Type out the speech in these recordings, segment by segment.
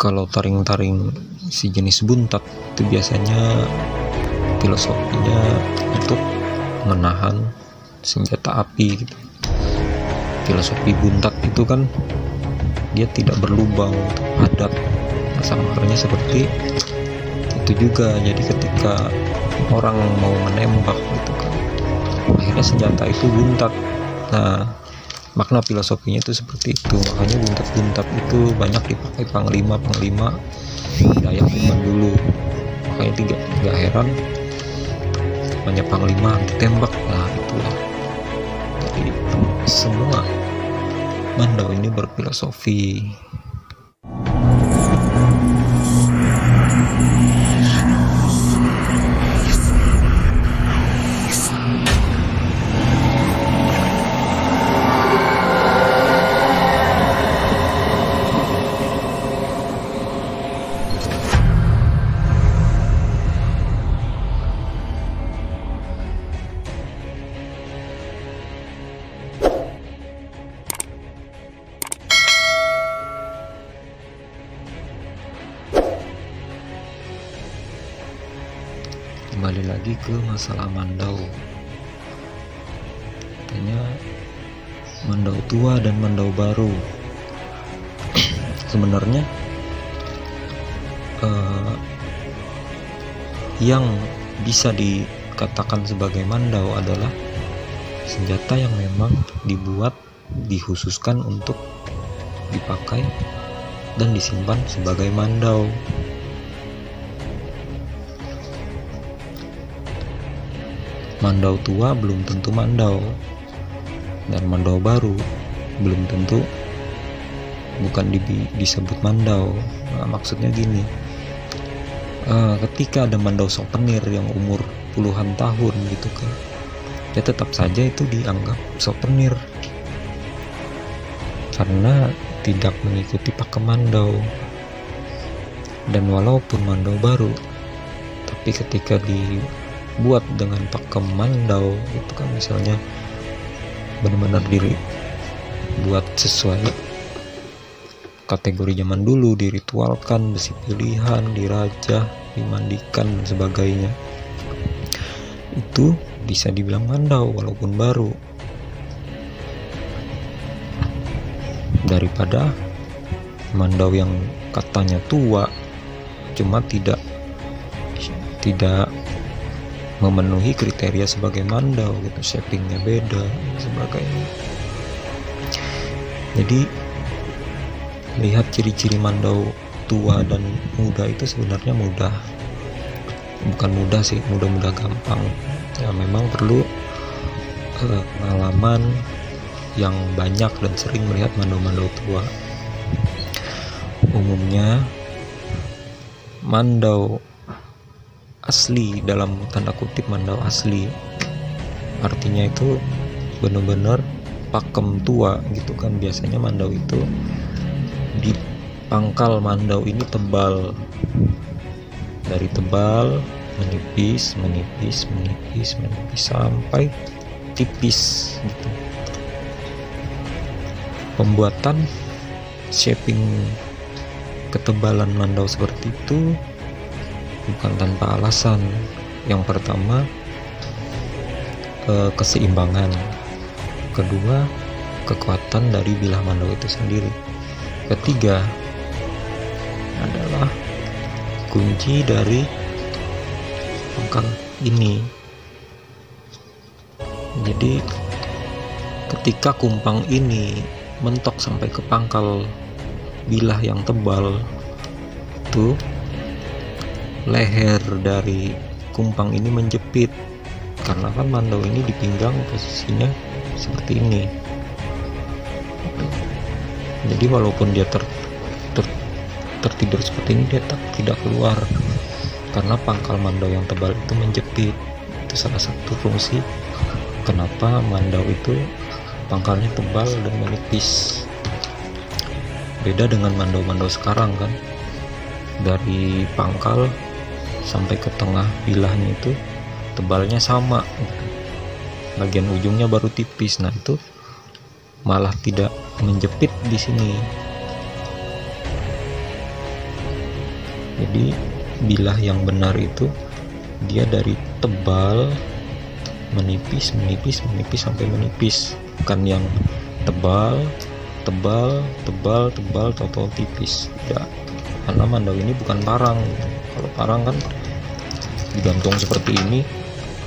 Kalau taring-taring si jenis buntat itu biasanya filosofinya untuk menahan senjata api gitu. Filosofi buntat itu kan dia tidak berlubang untuk padat, samarnya seperti itu juga. Jadi ketika orang mau menembak gitu kan, akhirnya senjata itu buntat. Nah, makna filosofinya itu seperti itu. Makanya buntat-buntat itu banyak dipakai panglima Dayak zaman dulu. Makanya tidak heran banyak panglima ditembak. Nah, itulah. Jadi semua Mandau ini berfilosofi. Kembali lagi ke masalah Mandau. Katanya Mandau tua dan Mandau baru. Sebenarnya yang bisa dikatakan sebagai Mandau adalah senjata yang memang dikhususkan untuk dipakai dan disimpan sebagai Mandau. Mandau tua belum tentu Mandau, dan Mandau baru belum tentu bukan disebut Mandau. Nah, maksudnya gini, ketika ada Mandau souvenir yang umur puluhan tahun gitu kan, ya tetap saja itu dianggap souvenir karena tidak mengikuti pakem Mandau. Dan walaupun Mandau baru, tapi ketika dibuat dengan pakem Mandau itu kan, misalnya benar-benar buat sesuai kategori zaman dulu, diritualkan, besi pilihan, dirajah, dimandikan dan sebagainya, itu bisa dibilang Mandau walaupun baru, daripada Mandau yang katanya tua cuma tidak memenuhi kriteria sebagai Mandau gitu, shapingnya beda dan sebagainya. Jadi lihat ciri-ciri Mandau tua dan muda itu sebenarnya bukan mudah sih, mudah gampang ya. Memang perlu pengalaman yang banyak dan sering melihat Mandau-Mandau tua. Umumnya Mandau asli, dalam tanda kutip Mandau asli, artinya itu benar-benar pakem tua gitu kan. Biasanya Mandau itu di pangkal Mandau ini tebal, dari tebal menipis sampai tipis gitu. Pembuatan shaping ketebalan Mandau seperti itu bukan tanpa alasan. Yang pertama, keseimbangan. Kedua, kekuatan dari bilah Mandau itu sendiri. Ketiga adalah kunci dari pangkal ini. Jadi ketika kumpang ini mentok sampai ke pangkal bilah yang tebal, tuh leher dari kumpang ini menjepit, karena kan Mandau ini di pinggang posisinya seperti ini. Jadi walaupun dia tertidur seperti ini, dia tidak keluar karena pangkal Mandau yang tebal itu menjepit. Itu salah satu fungsi kenapa Mandau itu pangkalnya tebal dan menipis. Beda dengan Mandau-Mandau sekarang kan, dari pangkal sampai ke tengah bilahnya itu tebalnya sama gitu. Bagian ujungnya baru tipis. Nah, itu malah tidak menjepit di sini. Jadi bilah yang benar itu dia dari tebal menipis sampai menipis, bukan yang tebal total tipis. Tidak, karena mandau ini bukan parang. Kalau parang kan digantung seperti ini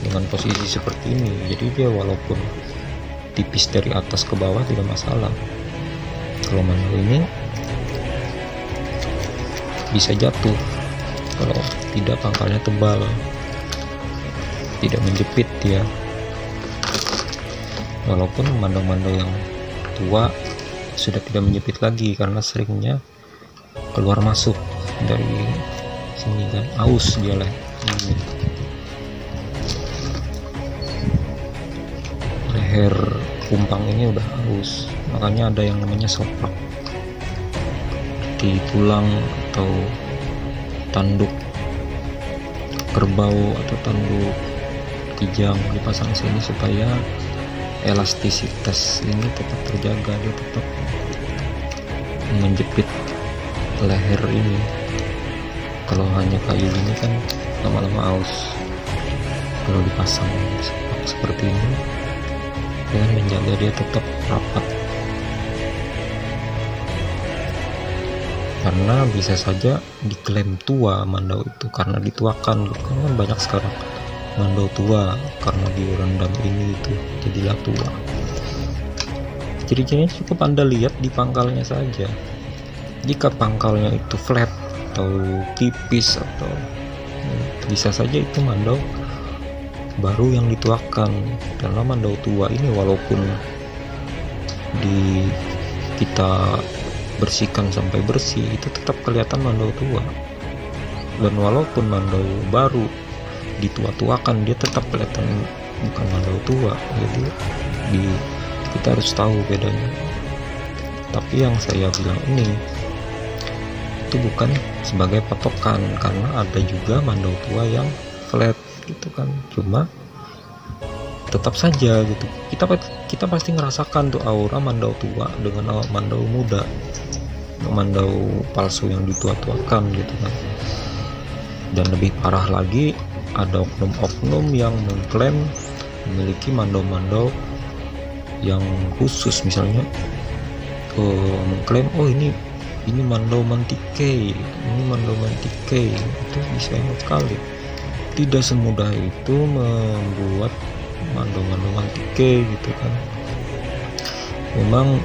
dengan posisi seperti ini, jadi dia walaupun tipis dari atas ke bawah tidak masalah. Kalau mandau ini bisa jatuh kalau tidak pangkalnya tebal, tidak menjepit dia. Walaupun mandau-mandau yang tua sudah tidak menjepit lagi karena seringnya keluar masuk dari sini kan, aus dia lah ini. Leher kumpang ini udah aus, makanya ada yang namanya soplak di tulang atau tanduk kerbau atau tanduk kijang dipasang sini supaya elastisitas ini tetap terjaga, dia tetap menjepit leher ini. Kalau hanya kayu ini kan lama-lama aus. Kalau dipasang seperti ini dengan menjaga dia tetap rapat, karena bisa saja diklaim tua mandau itu karena dituakan gitu kan, banyak sekarang mandau tua karena direndam ini itu jadilah tua. Ciri-cirinya cukup Anda lihat di pangkalnya saja. Jika pangkalnya itu flat atau tipis atau bisa saja itu mandau baru yang dituakan. Karena mandau tua ini walaupun kita bersihkan sampai bersih itu tetap kelihatan mandau tua, dan walaupun mandau baru ditua-tuakan dia tetap kelihatan bukan mandau tua. Jadi kita harus tahu bedanya. Tapi yang saya bilang ini itu bukan sebagai patokan, karena ada juga mandau tua yang flat gitu kan. Cuma tetap saja gitu kita pasti ngerasakan tuh aura mandau tua dengan mandau muda, mandau palsu yang ditua-tuakan gitu kan. Dan lebih parah lagi, ada oknum-oknum yang mengklaim memiliki mandau-mandau yang khusus, misalnya mengklaim ini mandau mantike, itu bisa sekali. Tidak semudah itu membuat mandau-mandau mantike gitu kan. Memang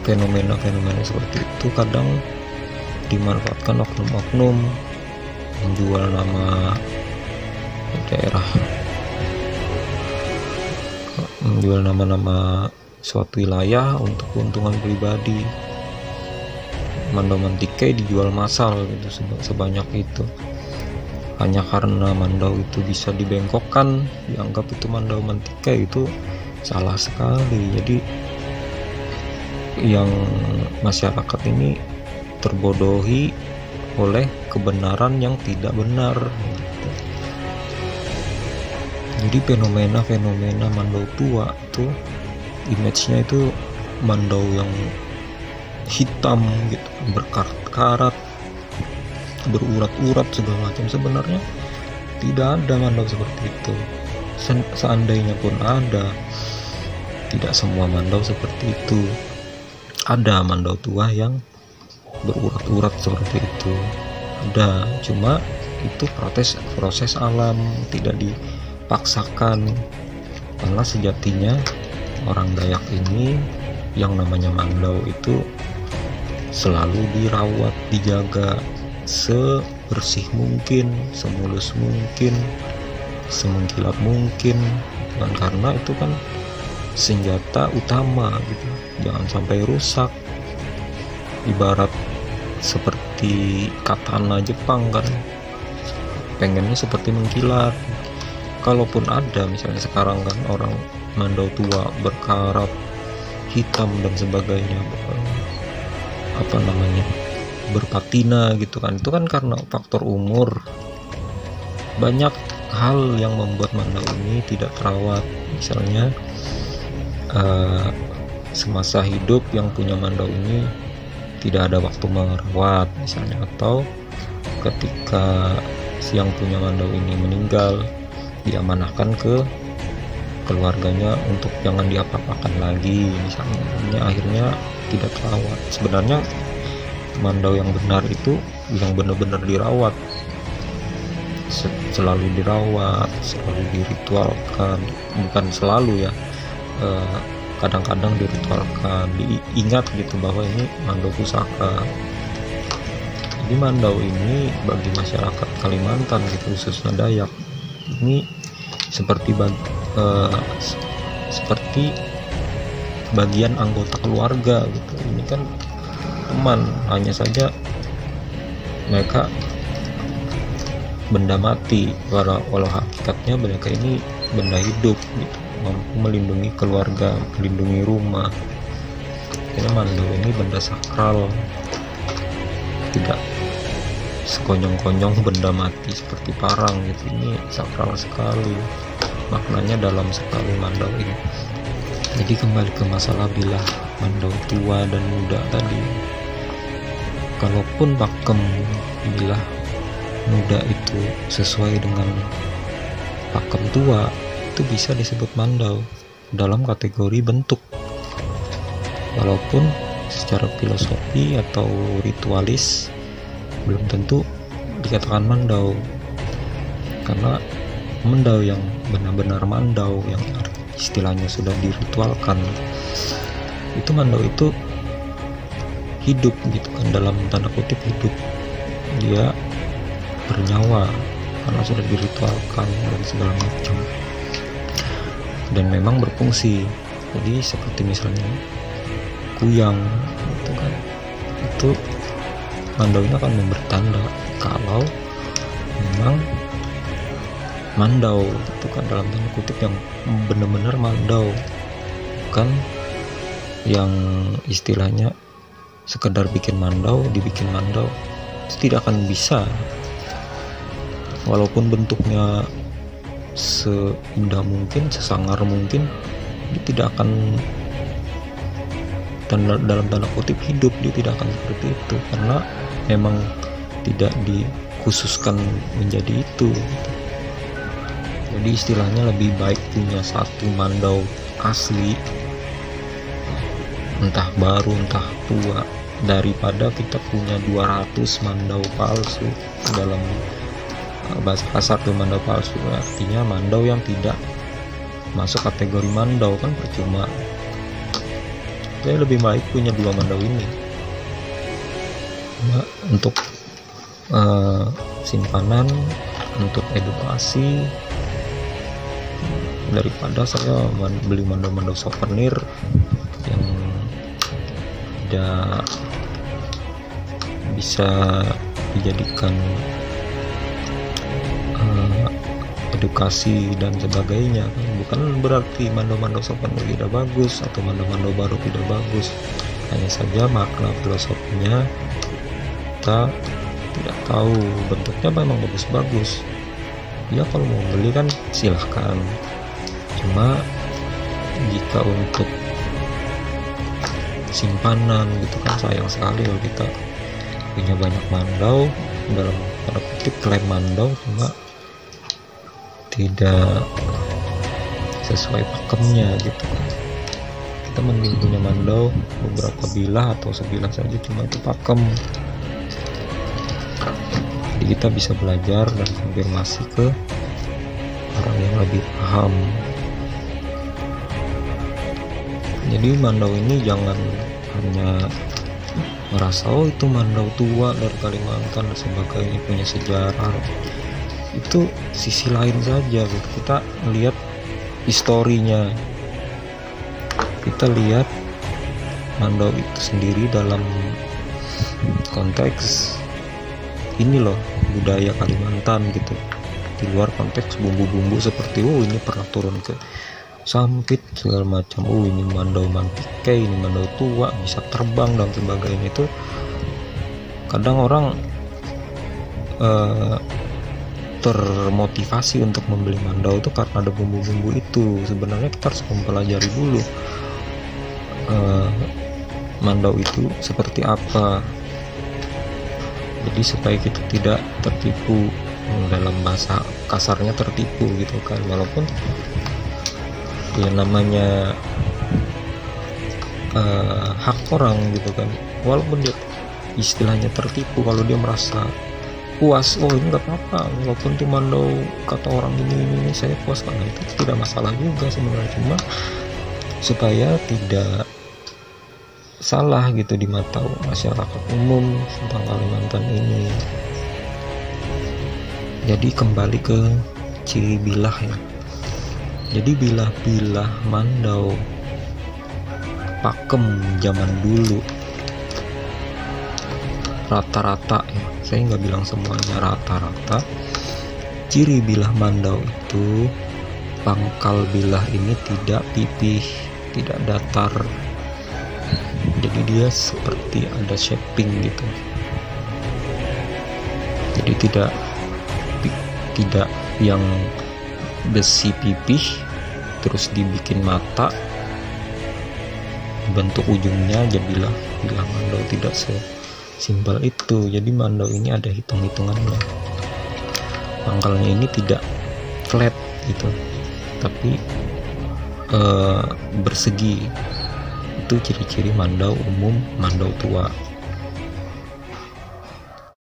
fenomena-fenomena seperti itu kadang dimanfaatkan oknum-oknum menjual nama daerah, menjual nama-nama suatu wilayah untuk keuntungan pribadi. Mandau mantike dijual massal gitu sebanyak itu, hanya karena mandau itu bisa dibengkokkan, dianggap itu mandau mantike. Itu salah sekali. Jadi yang masyarakat ini terbodohi oleh kebenaran yang tidak benar gitu. Jadi fenomena mandau tua itu image-nya itu mandau yang hitam gitu, berkarat-karat, berurat-urat segala macam. Sebenarnya tidak ada mandau seperti itu. Seandainya pun ada, tidak semua mandau seperti itu. Ada mandau tua yang berurat-urat seperti itu, ada, cuma itu proses alam, tidak dipaksakan. Karena sejatinya orang Dayak ini yang namanya mandau itu selalu dirawat, dijaga sebersih mungkin, semulus mungkin, semengkilap mungkin, dan karena itu kan senjata utama gitu, jangan sampai rusak. Ibarat seperti katana Jepang kan, pengennya seperti mengkilat. Kalaupun ada misalnya sekarang kan orang mandau tua berkarat hitam dan sebagainya, berpatina gitu kan, itu kan karena faktor umur. Banyak hal yang membuat mandau ini tidak terawat. Misalnya semasa hidup yang punya mandau ini tidak ada waktu merawat misalnya, atau ketika si yang punya mandau ini meninggal, diamanahkan ke keluarganya untuk jangan diapa-apakan lagi misalnya, akhirnya tidak terawat. Sebenarnya mandau yang benar itu yang benar-benar dirawat, selalu dirawat, selalu diritualkan, bukan selalu ya, kadang-kadang diritualkan, diingat gitu bahwa ini mandau pusaka. Jadi mandau ini bagi masyarakat Kalimantan gitu, khususnya Dayak, ini seperti bagian anggota keluarga gitu. Ini kan teman, hanya saja mereka benda mati, walau hakikatnya mereka ini benda hidup gitu, mampu melindungi keluarga, melindungi rumah. Karena mandau ini benda sakral, tidak sekonyong-konyong benda mati seperti parang gitu. Ini sakral sekali, maknanya dalam sekali mandau ini. Jadi kembali ke masalah bilah mandau tua dan muda tadi, kalaupun pakem bilah muda itu sesuai dengan pakem tua, itu bisa disebut mandau dalam kategori bentuk, walaupun secara filosofi atau ritualis belum tentu dikatakan mandau. Karena mandau yang benar-benar mandau, yang istilahnya sudah diritualkan, itu mandau itu hidup gitu kan, dalam tanda kutip hidup, dia bernyawa karena sudah diritualkan dan segala macam, dan memang berfungsi. Jadi seperti misalnya kuyang gitu kan, itu mandau ini akan memberi tanda kalau memang mandau itu kan, dalam tanda kutip yang benar-benar mandau, bukan yang istilahnya sekedar bikin mandau, dibikin mandau. Itu tidak akan bisa, walaupun bentuknya seindah mungkin, sesangar mungkin, dia tidak akan dalam tanda kutip hidup, dia tidak akan seperti itu, karena memang tidak dikhususkan menjadi itu. Jadi istilahnya lebih baik punya satu mandau asli, entah baru entah tua, daripada kita punya 200 mandau palsu. Dalam bahasa kasar tuh mandau palsu artinya mandau yang tidak masuk kategori mandau, kan percuma. Jadi lebih baik punya 2 mandau ini untuk simpanan, untuk edukasi, daripada saya beli mandau-mandau souvenir yang tidak bisa dijadikan edukasi dan sebagainya. Bukan berarti mandau-mandau souvenir tidak bagus atau mandau-mandau baru tidak bagus, hanya saja makna filosofinya kita tidak tahu. Bentuknya memang bagus-bagus ya, kalau mau beli kan silahkan, cuma jika untuk simpanan gitu kan sayang sekali kalau kita punya banyak mandau, dalam tanda kutip klaim mandau, cuma tidak sesuai pakemnya gitu kan. Kita mending punya mandau beberapa bilah atau sebilah saja, cuma itu pakem. Jadi kita bisa belajar dan konfirmasi ke orang yang lebih paham. Jadi mandau ini jangan hanya merasa oh itu mandau tua dari Kalimantan dan sebagainya, punya sejarah. Itu sisi lain saja gitu. Kita melihat historinya, kita lihat mandau itu sendiri dalam konteks ini loh, budaya Kalimantan gitu, di luar konteks bumbu-bumbu seperti oh ini pernah turun ke Sampit segala macam, oh ini mandau mantike, ini mandau tua bisa terbang dan sebagainya. Itu kadang orang termotivasi untuk membeli mandau itu karena ada bumbu-bumbu itu. Sebenarnya kita harus mempelajari dulu mandau itu seperti apa. Jadi supaya kita tidak tertipu, dalam bahasa kasarnya tertipu gitu kan, walaupun ya namanya hak orang gitu kan, walaupun dia istilahnya tertipu, kalau dia merasa puas, oh ini nggak apa-apa, walaupun tuh mandau kata orang ini saya puas, karena itu tidak masalah juga sebenarnya, cuma supaya tidak salah gitu di mata masyarakat umum tentang Kalimantan ini. Jadi kembali ke ciri bilah ya. Jadi bilah-bilah mandau pakem zaman dulu rata-rata ya, saya nggak bilang semuanya, rata-rata ciri bilah mandau itu pangkal bilah ini tidak pipih, tidak datar, jadi dia seperti ada shaping gitu, jadi tidak yang besi pipih terus dibikin mata bentuk ujungnya jadilah bilah mandau, tidak sesimpel itu. Jadi mandau ini ada hitung-hitungannya, pangkalnya ini tidak flat gitu, tapi bersegi. Itu ciri-ciri mandau umum, mandau tua.